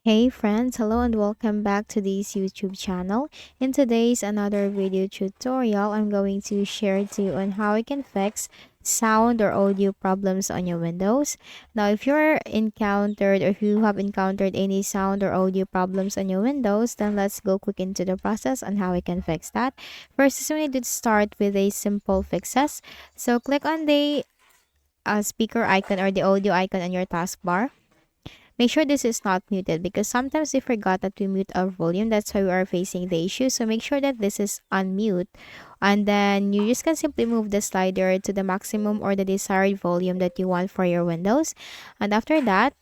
Hey friends, hello and welcome back to this YouTube channel. In today's another video tutorial, I'm going to share to you on how you can fix sound or audio problems on your Windows. Now, if you have encountered any sound or audio problems on your Windows, then let's go quick into the process on how we can fix that. First, we need to start with a simple fixes. So click on the speaker icon or the audio icon on your taskbar. Make sure this is not muted because sometimes we forgot that we mute our volume. That's why we are facing the issue. So make sure that this is unmute. And then you just can simply move the slider to the maximum or the desired volume that you want for your windows. And after that,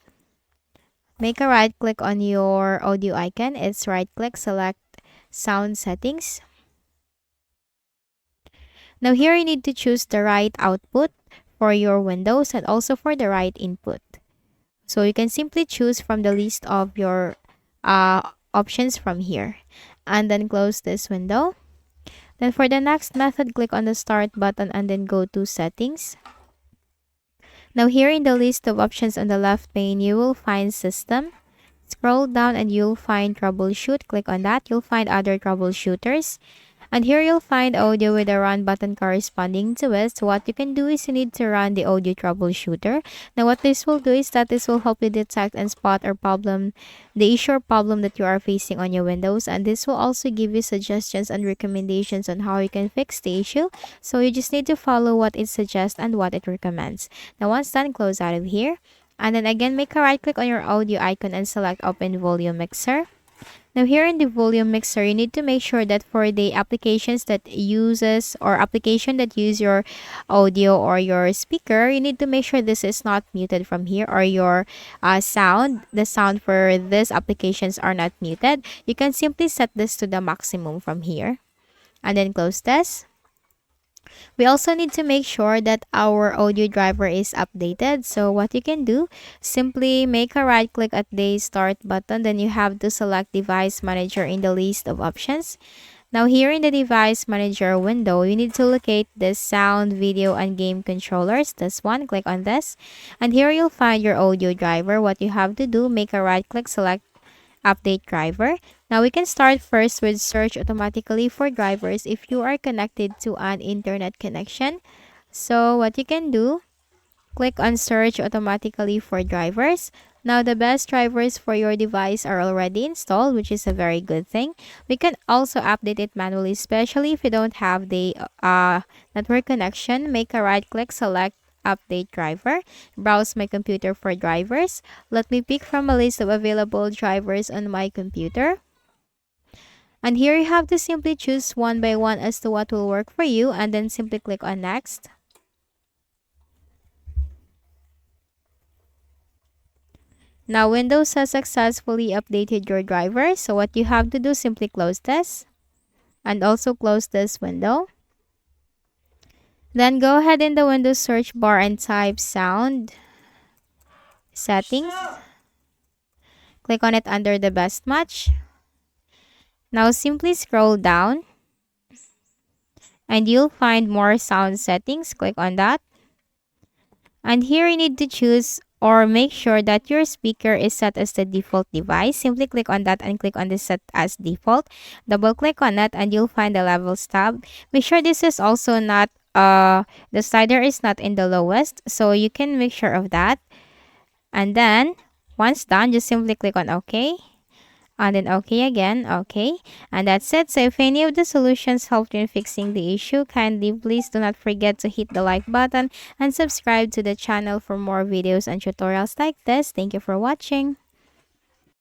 make a right click on your audio icon. It's right click, select sound settings. Now here you need to choose the right output for your windows and also for the right input. So you can simply choose from the list of your options from here and then close this window. Then for the next method, click on the start button and then go to settings. Now here in the list of options on the left pane, you will find system. Scroll down and you'll find troubleshoot. Click on that. You'll find other troubleshooters. And here you'll find audio with a run button corresponding to it. So what you can do is you need to run the audio troubleshooter. Now what this will do is that this will help you detect and spot the issue or problem that you are facing on your Windows. And this will also give you suggestions and recommendations on how you can fix the issue. So you just need to follow what it suggests and what it recommends. Now once done, close out of here. And then again, make a right click on your audio icon and select Open Volume Mixer. Now here in the volume mixer, you need to make sure that for the applications that uses or application that use your audio or your speaker, you need to make sure this is not muted from here or your the sound for these applications are not muted. You can simply set this to the maximum from here and then close this. We also need to make sure that our audio driver is updated. So what you can do, simply make a right click at the start button. Then you have to select device manager in the list of options. Now here in the device manager window, you need to locate the sound, video, and game controllers. This one, click on this. And here you'll find your audio driver. What you have to do, make a right click, select update driver. Now we can start first with search automatically for drivers if you are connected to an internet connection. So what you can do, click on search automatically for drivers. Now the best drivers for your device are already installed, which is a very good thing. We can also update it manually, especially if you don't have the network connection. Make a right click, select update driver, browse my computer for drivers. Let me pick from a list of available drivers on my computer. And here you have to simply choose one by one as to what will work for you and then simply click on next. Now Windows has successfully updated your driver. So what you have to do, simply close this and also close this window. Then go ahead in the Windows search bar and type sound settings. Click on it under the best match. Now simply scroll down and you'll find more sound settings. Click on that. And here you need to choose or make sure that your speaker is set as the default device. Simply click on that and click on the set as default. Double click on that and you'll find the levels tab. Make sure this is also not the slider is not in the lowest, so you can make sure of that. And then once done, just simply click on OK and then OK again. OK, and that's it. So if any of the solutions helped you in fixing the issue, kindly please do not forget to hit the like button and subscribe to the channel for more videos and tutorials like this. Thank you for watching.